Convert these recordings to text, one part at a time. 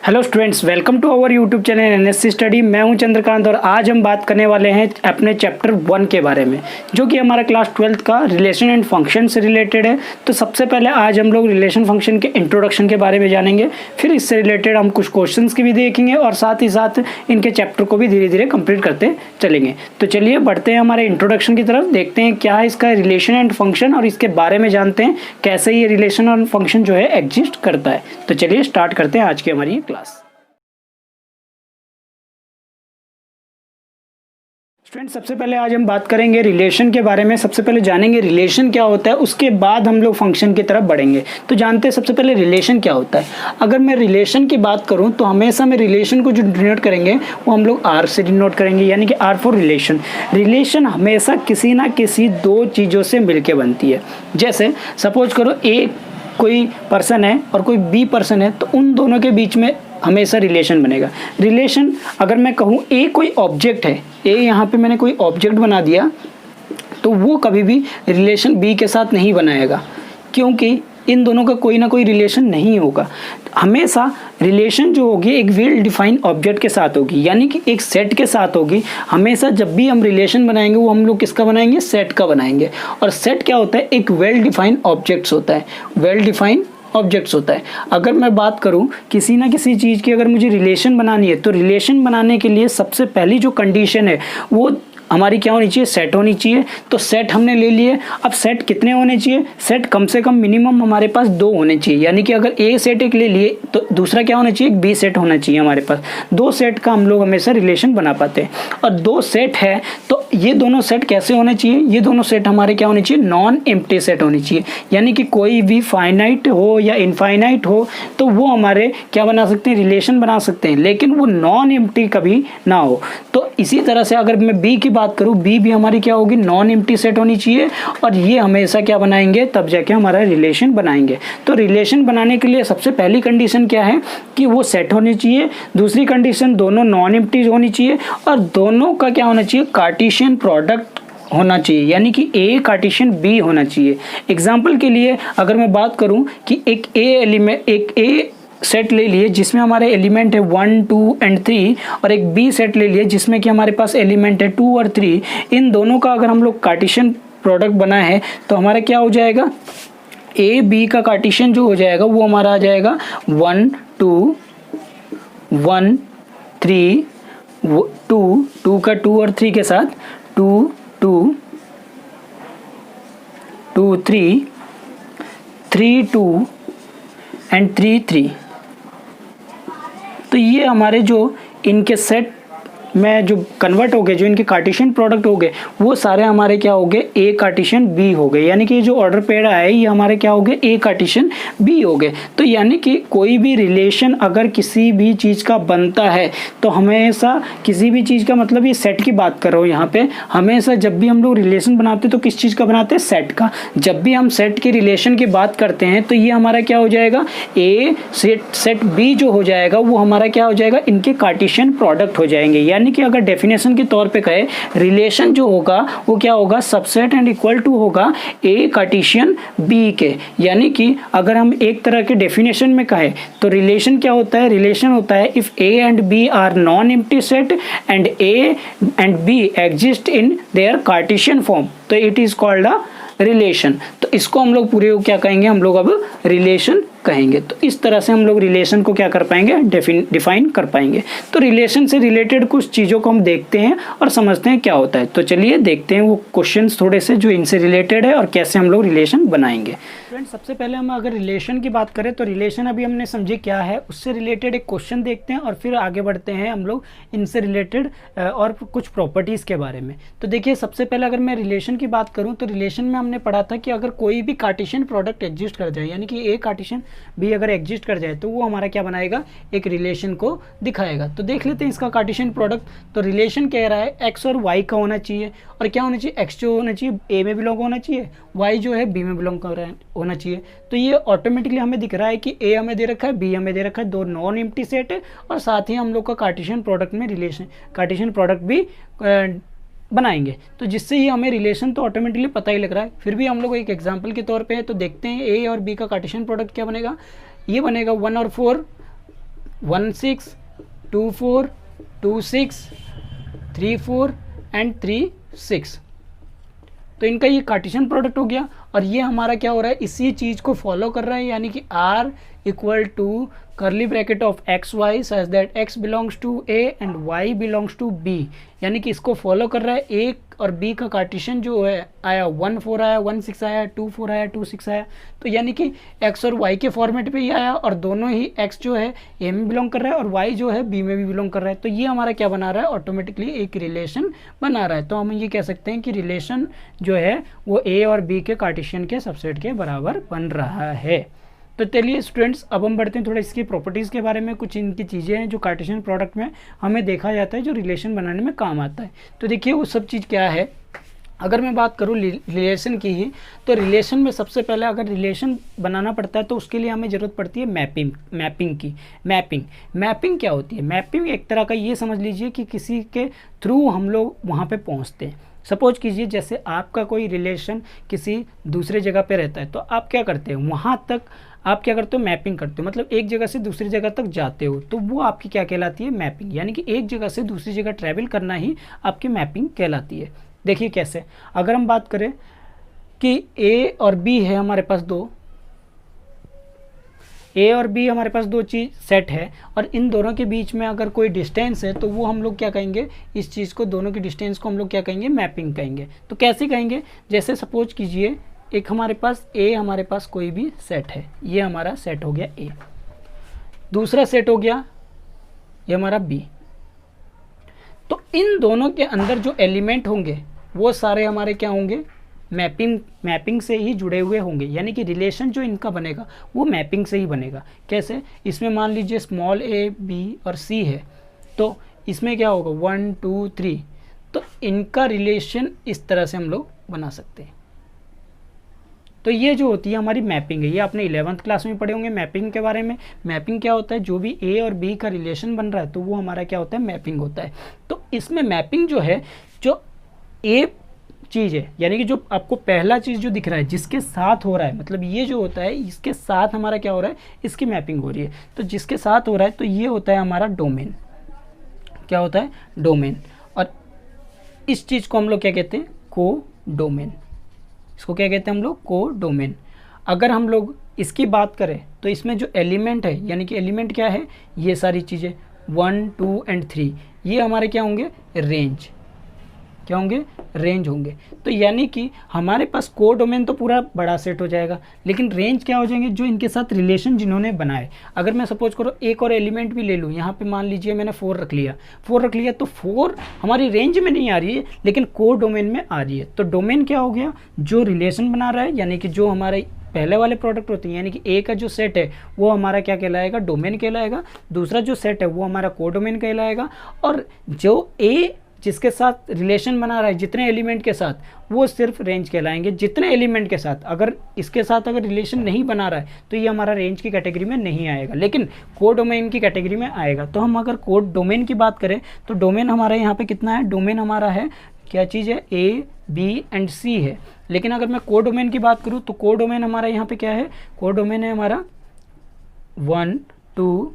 Hello students, welcome to our YouTube channel NSC study. मैं हूं चंद्रकांत और आज हम बात करने वाले हैं अपने चैप्टर 1 के बारे में, जो कि हमारा क्लास 12th का रिलेशन एंड फंक्शन से रिलेटेड है। तो सबसे पहले आज हम लोग रिलेशन फंक्शन के इंट्रोडक्शन के बारे में जानेंगे, फिर इससे रिलेटेड हम कुछ क्वेश्चंस की भी देखेंगे और साथ ही साथ इनके चैप्टर को भी धीरे धीरे कंप्लीट करते चलेंगे। तो चलिए बढ़ते हैं हमारे इंट्रोडक्शन की तरफ, देखते हैं क्या है इसका रिलेशन एंड फंक्शन और इसके बारे में जानते हैं कैसे ये रिलेशन और फंक्शन जो है एग्जिस्ट करता है। तो चलिए स्टार्ट करते हैं आज की हमारी क्लास। स्टूडेंट, सबसे पहले आज हम बात करेंगे रिलेशन के बारे में। सबसे पहले जानेंगे रिलेशन क्या होता है, उसके बाद हम लोग फंक्शन की तरफ बढ़ेंगे। तो जानते हैं सबसे पहले रिलेशन क्या होता है। अगर मैं रिलेशन की बात करूं तो हमेशा में रिलेशन को जो डिनोट करेंगे वो हम लोग आर से डिनोट करेंगे, यानी कि आर फॉर रिलेशन। रिलेशन हमेशा किसी ना किसी दो चीज़ों से मिलकर बनती है। जैसे सपोज करो ए कोई पर्सन है और कोई बी पर्सन है, तो उन दोनों के बीच में हमेशा रिलेशन बनेगा। रिलेशन अगर मैं कहूँ ए कोई ऑब्जेक्ट है, ए यहाँ पे मैंने कोई ऑब्जेक्ट बना दिया, तो वो कभी भी रिलेशन बी के साथ नहीं बनाएगा, क्योंकि इन दोनों का कोई ना कोई रिलेशन नहीं होगा। हमेशा रिलेशन जो होगी एक वेल डिफाइंड ऑब्जेक्ट के साथ होगी, यानी कि एक सेट के साथ होगी। हमेशा जब भी हम रिलेशन बनाएंगे वो हम लोग किसका बनाएंगे, सेट का बनाएंगे। और सेट क्या होता है, एक वेल डिफाइंड ऑब्जेक्ट्स होता है, वेल डिफाइंड ऑब्जेक्ट्स होता है। अगर मैं बात करूं किसी ना किसी चीज़ की, अगर मुझे रिलेशन बनानी है, तो रिलेशन बनाने के लिए सबसे पहली जो कंडीशन है वो हमारी क्या होनी चाहिए, सेट होनी चाहिए। तो सेट हमने ले लिए। अब सेट कितने होने चाहिए, सेट कम से कम मिनिमम हमारे पास 2 होने चाहिए, यानी कि अगर ए सेट एक ले लिए तो दूसरा क्या होना चाहिए, बी सेट होना चाहिए। हमारे पास 2 सेट का हम लोग हमेशा रिलेशन बना पाते हैं। और 2 सेट है तो ये दोनों सेट कैसे होने चाहिए, ये दोनों सेट हमारे क्या होने चाहिए, नॉन एम्प्टी सेट होनी चाहिए। यानी कि कोई भी फाइनाइट हो या इनफाइनाइट हो तो वो हमारे क्या बना सकते हैं, रिलेशन बना सकते हैं, लेकिन वो नॉन एम्प्टी कभी ना हो। तो इसी तरह से अगर मैं बी की बात करूं, बी भी हमारी क्या होगी, नॉन एम्प्टी सेट होनी चाहिए। और ये हमेशा क्या बनाएंगे, तब जाके हमारा रिलेशन बनाएंगे। तो रिलेशन बनाने के लिए सबसे पहली कंडीशन क्या है कि वो सेट होनी चाहिए। दूसरी कंडीशन दोनों नॉन एम्प्टी होनी चाहिए और दोनों का क्या होना चाहिए, कार्टेशियन प्रोडक्ट होना चाहिए, यानी कि ए कार्टेशियन बी होना चाहिए। एग्जाम्पल के लिए अगर मैं बात करूं कि एक ए एलिमेंट, एक ए सेट ले लिए जिसमें हमारे एलिमेंट है 1, 2 एंड 3, और एक बी सेट ले लिए जिसमें कि हमारे पास एलिमेंट है 2 और 3। इन दोनों का अगर हम लोग कार्टेशियन प्रोडक्ट बना है तो हमारा क्या हो जाएगा, ए बी का कार्टेशियन जो हो जाएगा वो हमारा आ जाएगा 1, 2, 1, 3, 2, 2 का 2 और 3 के साथ 2, 2, 2, 3, 3, 2 एंड 3, 3। तो ये हमारे जो इनके सेट में जो कन्वर्ट हो गए, जो इनके कार्टेशियन प्रोडक्ट हो गए, वो सारे हमारे क्या हो गए, ए कार्टेशियन बी हो गए। यानी कि ये जो ऑर्डर पेड़ है ये हमारे क्या हो गए, ए कार्टेशियन बी हो गए। तो यानी कि कोई भी रिलेशन अगर किसी भी चीज़ का बनता है तो हमेशा किसी भी चीज़ का, मतलब ये सेट की बात कर रहा हूँ यहाँ पे, हमेशा जब भी हम लोग रिलेशन बनाते हैं तो किस चीज़ का बनाते हैं, सेट का। जब भी हम सेट के रिलेशन की बात करते हैं तो ये हमारा क्या हो जाएगा, ए सेट बी जो हो जाएगा वो हमारा क्या हो जाएगा, इनके कार्टेशियन प्रोडक्ट हो जाएंगे। यानी कि अगर डेफिनेशन के तौर पे कहे, रिलेशन जो होगा वो क्या होगा, सबसेट एंड इक्वल टू होगा ए कार्टेशियन बी के। यानी कि अगर हम एक तरह के डेफिनेशन में कहे तो रिलेशन क्या होता है, रिलेशन होता है if A and B are non empty set and A and B exist in their Cartesian form, तो it is called a relation. तो इसको हम लोग पूरे क्या कहेंगे, हम लोग अब रिलेशन कहेंगे। तो इस तरह से हम लोग रिलेशन को क्या कर पाएंगे, डिफाइन कर पाएंगे। तो रिलेशन से रिलेटेड कुछ चीज़ों को हम देखते हैं और समझते हैं क्या होता है। तो चलिए देखते हैं वो क्वेश्चंस थोड़े से जो इनसे रिलेटेड है और कैसे हम लोग रिलेशन बनाएंगे। फ्रेंड्स, सबसे पहले हम अगर रिलेशन की बात करें तो रिलेशन अभी हमने समझे क्या है, उससे रिलेटेड एक क्वेश्चन देखते हैं और फिर आगे बढ़ते हैं हम लोग इनसे रिलेटेड और कुछ प्रॉपर्टीज़ के बारे में। तो देखिए सबसे पहले अगर मैं रिलेशन की बात करूँ तो रिलेशन में हमने पढ़ा था कि अगर कोई भी कार्टेशियन प्रोडक्ट एग्जिस्ट कर जाए, यानी कि ए कार्टेशियन बी अगर एग्जिस्ट कर जाए तो वो हमारा क्या बनाएगा, एक रिलेशन को दिखाएगा। तो देख लेते हैं इसका कार्टेशियन प्रोडक्ट। तो रिलेशन कह रहा है एक्स और वाई का होना चाहिए, और क्या होना चाहिए, एक्स जो होना चाहिए ए में बिलोंग होना चाहिए, वाई जो है बी में बिलोंग कर रहा है होना चाहिए। तो ये ऑटोमेटिकली हमें दिख रहा है कि ए हमें दे रखा है, बी हमें दे रखा है, 2 नॉन एम्प्टी सेट है, और साथ ही हम लोग का कार्टेशियन प्रोडक्ट में रिलेशन, कार्टेशियन प्रोडक्ट भी बनाएंगे। तो जिससे ही हमें रिलेशन तो ऑटोमेटिकली पता ही लग रहा है। फिर भी हम लोग एक एग्जांपल के तौर पे है तो देखते हैं ए और बी का कार्टेशियन प्रोडक्ट क्या बनेगा। ये बनेगा 1 और 4 1 6 2 4 2 6 3 4 एंड 3 6। तो इनका ये कार्टेशियन प्रोडक्ट हो गया और ये हमारा क्या हो रहा है, इसी चीज़ को फॉलो कर रहा है, यानी कि R equal to curly bracket of X Y such that x belongs to A and y belongs to B, यानी कि इसको फॉलो कर रहा है। A और B का कार्टेशियन जो है आया 1 4 आया, 1 6 आया, 2 4 आया, 2 6 आया, तो यानी कि x और y के फॉर्मेट पे ही आया और दोनों ही x जो है A में बिलोंग कर रहा है और y जो है B में भी बिलोंग कर रहा है। तो ये हमारा क्या बना रहा है, ऑटोमेटिकली एक रिलेशन बना रहा है। तो हम ये कह सकते हैं कि रिलेशन जो है वो A और B के कार्टेशियन के सबसेट के बराबर बन रहा है। तो चलिए स्टूडेंट्स, अब हम बढ़ते हैं थोड़ा इसकी प्रॉपर्टीज़ के बारे में। कुछ इनकी चीज़ें हैं जो कार्टेशियन प्रोडक्ट में हमें देखा जाता है, जो रिलेशन बनाने में काम आता है। तो देखिए वो सब चीज़ क्या है। अगर मैं बात करूँ रिलेशन की ही, तो रिलेशन में सबसे पहले अगर रिलेशन बनाना पड़ता है तो उसके लिए हमें ज़रूरत पड़ती है मैपिंग की। मैपिंग क्या होती है? मैपिंग एक तरह का, ये समझ लीजिए कि किसी के थ्रू हम लोग वहाँ पे पहुँचते हैं। सपोज कीजिए जैसे आपका कोई रिलेशन किसी दूसरे जगह पे रहता है, तो आप क्या करते हैं, वहाँ तक आप क्या करते हो, मैपिंग करते हो, मतलब एक जगह से दूसरी जगह तक जाते हो, तो वो आपकी क्या कहलाती है, मैपिंग। यानी कि एक जगह से दूसरी जगह ट्रैवल करना ही आपकी मैपिंग कहलाती है। देखिए कैसे, अगर हम बात करें कि A और B है हमारे पास दो चीज़ सेट है और इन दोनों के बीच में अगर कोई डिस्टेंस है तो वो हम लोग क्या कहेंगे, इस चीज़ को, दोनों की डिस्टेंस को हम लोग क्या कहेंगे, मैपिंग कहेंगे। तो कैसे कहेंगे, जैसे सपोज कीजिए एक हमारे पास कोई भी सेट है, ये हमारा सेट हो गया A, दूसरा सेट हो गया ये हमारा B। तो इन दोनों के अंदर जो एलिमेंट होंगे वो सारे हमारे क्या होंगे, मैपिंग से ही जुड़े हुए होंगे। यानी कि रिलेशन जो इनका बनेगा वो मैपिंग से ही बनेगा। कैसे, इसमें मान लीजिए स्मॉल a b और c है, तो इसमें क्या होगा 1 2 3, तो इनका रिलेशन इस तरह से हम लोग बना सकते हैं। तो ये जो होती है हमारी मैपिंग है, ये आपने 11th क्लास में पढ़े होंगे मैपिंग के बारे में। मैपिंग क्या होता है, जो भी A और B का रिलेशन बन रहा है तो वो हमारा क्या होता है, मैपिंग होता है। तो इसमें मैपिंग जो है, जो A चीज़ है, यानी कि जो आपको पहला चीज़ जो दिख रहा है जिसके साथ हो रहा है, मतलब ये जो होता है इसके साथ हमारा क्या हो रहा है, इसकी मैपिंग हो रही है। तो जिसके साथ हो रहा है तो ये होता है हमारा डोमेन। क्या होता है, डोमेन। और इस चीज़ को हम लोग क्या कहते हैं, को डोमेन। इसको क्या कहते हैं हम लोग, को डोमेन। अगर हम लोग इसकी बात करें तो इसमें जो एलिमेंट है, यानी कि एलिमेंट क्या है, ये सारी चीज़ें 1 2 एंड 3, ये हमारे क्या होंगे, रेंज। क्या होंगे, रेंज होंगे। तो यानी कि हमारे पास को डोमेन तो पूरा बड़ा सेट हो जाएगा, लेकिन रेंज क्या हो जाएंगे, जो इनके साथ रिलेशन जिन्होंने बनाए। अगर मैं सपोज करो एक और एलिमेंट भी ले लूँ, यहाँ पे मान लीजिए मैंने 4 रख लिया, तो 4 हमारी रेंज में नहीं आ रही है लेकिन को डोमेन में आ रही है। तो डोमेन क्या हो गया, जो रिलेशन बना रहा है, यानी कि जो हमारे पहले वाले प्रोडक्ट होते हैं, यानी कि ए का जो सेट है वो हमारा क्या कहलाएगा, डोमेन कहलाएगा। दूसरा जो सेट है वो हमारा को डोमेन कहलाएगा। और जो ए जिसके साथ रिलेशन बना रहा है जितने एलिमेंट के साथ, वो सिर्फ रेंज कहलाएंगे। जितने एलिमेंट के साथ, अगर इसके साथ अगर रिलेशन नहीं बना रहा है तो ये हमारा रेंज की कैटेगरी में नहीं आएगा, लेकिन कोड डोमेन की कैटेगरी में आएगा। तो हम अगर कोड डोमेन की बात करें तो डोमेन हमारा यहाँ पे कितना है, डोमेन हमारा है क्या चीज़ है, A B एंड C है। लेकिन अगर मैं कोड डोमेन की बात करूँ तो कोड डोमेन हमारा यहाँ पे क्या है, कोड डोमेन है हमारा 1 2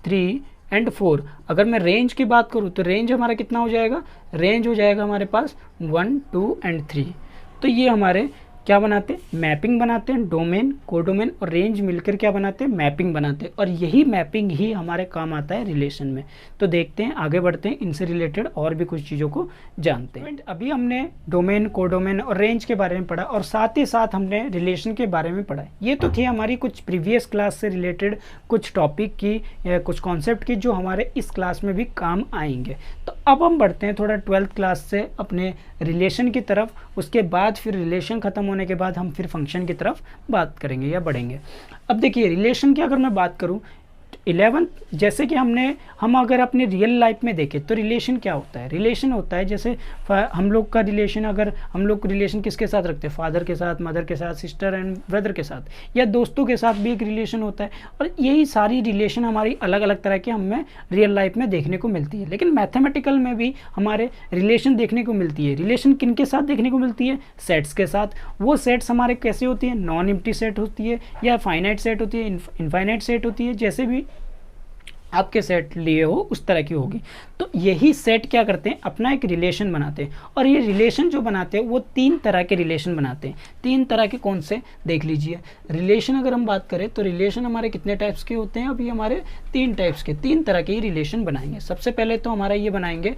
3 एंड 4। अगर मैं रेंज की बात करूँ तो रेंज हमारा कितना हो जाएगा, रेंज हो जाएगा हमारे पास 1 2 एंड 3। तो ये हमारे क्या बनाते हैं, मैपिंग बनाते हैं। डोमेन, कोडोमेन और रेंज मिलकर क्या बनाते हैं, मैपिंग बनाते हैं। और यही मैपिंग ही हमारे काम आता है रिलेशन में। तो देखते हैं, आगे बढ़ते हैं, इनसे रिलेटेड और भी कुछ चीज़ों को जानते हैं। अभी हमने डोमेन, कोडोमेन और रेंज के बारे में पढ़ा और साथ ही साथ हमने रिलेशन के बारे में पढ़ा। ये तो थी हमारी कुछ प्रीवियस क्लास से रिलेटेड कुछ टॉपिक की या कुछ कॉन्सेप्ट की जो हमारे इस क्लास में भी काम आएंगे। तो अब हम बढ़ते हैं थोड़ा 12th क्लास से अपने रिलेशन की तरफ। उसके बाद फिर रिलेशन ख़त्म होने के बाद हम फिर फंक्शन की तरफ बात करेंगे या बढ़ेंगे। अब देखिए रिलेशन की अगर मैं बात करूं 11th, जैसे कि हम अगर अपने रियल लाइफ में देखें तो रिलेशन क्या होता है, रिलेशन होता है जैसे हम लोग का रिलेशन, अगर हम लोग रिलेशन किसके साथ रखते हैं, फादर के साथ, मदर के साथ, सिस्टर एंड ब्रदर के साथ, या दोस्तों के साथ भी एक रिलेशन होता है। और यही सारी रिलेशन हमारी अलग अलग तरह की हमें रियल लाइफ में देखने को मिलती है। लेकिन मैथमेटिकल में भी हमारे रिलेशन देखने को मिलती है। रिलेशन किन के साथ देखने को मिलती है, सेट्स के साथ। वो सेट्स हमारे कैसे होती है, नॉन एम्प्टी सेट होती है या फाइनाइट सेट होती है, इनफाइनाइट सेट होती है, जैसे भी आपके सेट लिए हो उस तरह की होगी। तो यही सेट क्या करते हैं, अपना एक रिलेशन बनाते हैं, और ये रिलेशन जो बनाते हैं वो 3 तरह के रिलेशन बनाते हैं। 3 तरह के कौन से, देख लीजिए। रिलेशन अगर हम बात करें तो रिलेशन हमारे कितने टाइप्स के होते हैं, अभी हमारे 3 टाइप्स के, 3 तरह के ही रिलेशन बनाएंगे। सबसे पहले तो हमारा ये बनाएंगे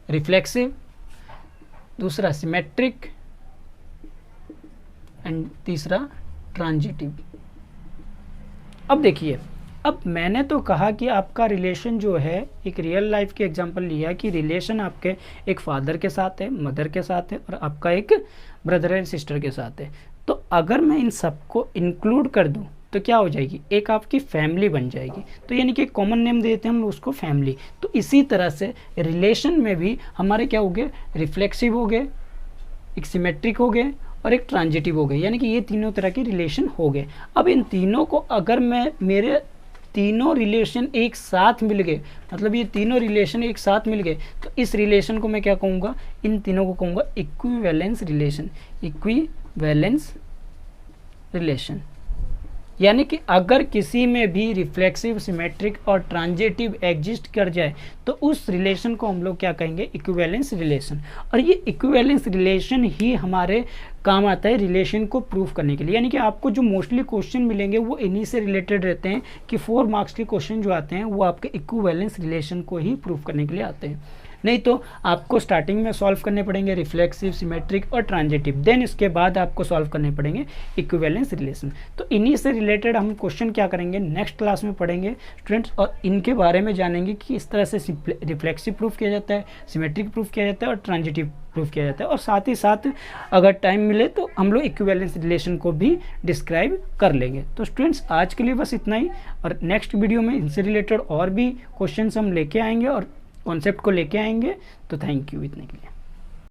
रिफ्लेक्सिव, दूसरा सिमेट्रिक एंड तीसरा ट्रांजिटिव। अब देखिए, अब मैंने तो कहा कि आपका रिलेशन जो है, एक रियल लाइफ के एग्जांपल लिया कि रिलेशन आपके एक फादर के साथ है, मदर के साथ है, और आपका एक ब्रदर एंड सिस्टर के साथ है। तो अगर मैं इन सबको इंक्लूड कर दूं तो क्या हो जाएगी, एक आपकी फैमिली बन जाएगी। तो यानी कि कॉमन नेम देते हैं हम उसको फैमिली। तो इसी तरह से रिलेशन में भी हमारे क्या हो गए, रिफ्लेक्सिव हो गए, एक सिमेट्रिक हो गए और एक ट्रांजिटिव हो गए, यानी कि ये तीनों तरह के रिलेशन हो गए। अब इन तीनों को अगर मैं, मेरे तीनों रिलेशन एक साथ मिल गए, मतलब ये तीनों रिलेशन एक साथ मिल गए, तो इस रिलेशन को मैं क्या कहूँगा, इन तीनों को कहूँगा इक्विवेलेंस रिलेशन। इक्विवेलेंस रिलेशन यानी कि अगर किसी में भी रिफ्लेक्सिव, सिमेट्रिक और ट्रांजिटिव एग्जिस्ट कर जाए तो उस रिलेशन को हम लोग क्या कहेंगे, इक्विवेलेंस रिलेशन। और ये इक्विवेलेंस रिलेशन ही हमारे काम आता है रिलेशन को प्रूफ करने के लिए। यानी कि आपको जो मोस्टली क्वेश्चन मिलेंगे वो इन्हीं से रिलेटेड रहते हैं कि 4 मार्क्स के क्वेश्चन जो आते हैं वो आपके इक्विवेलेंस रिलेशन को ही प्रूफ करने के लिए आते हैं। नहीं तो आपको स्टार्टिंग में सॉल्व करने पड़ेंगे रिफ्लेक्सिव, सिमेट्रिक और ट्रांजिटिव, देन इसके बाद आपको सॉल्व करने पड़ेंगे इक्विवेलेंस रिलेशन। तो इन्हीं से रिलेटेड हम क्वेश्चन क्या करेंगे, नेक्स्ट क्लास में पढ़ेंगे स्टूडेंट्स, और इनके बारे में जानेंगे कि इस तरह से रिफ्लेक्सिव प्रूफ किया जाता है, सिमेट्रिक प्रूफ किया जाता है और ट्रांजिटिव प्रूफ किया जाता है। और साथ ही साथ अगर टाइम मिले तो हम लोग इक्विवेलेंस रिलेशन को भी डिस्क्राइब कर लेंगे। तो स्टूडेंट्स आज के लिए बस इतना ही, और नेक्स्ट वीडियो में इनसे रिलेटेड और भी क्वेश्चन हम लेके आएंगे और कॉन्सेप्ट को लेके आएंगे। तो थैंक यू इतने के लिए।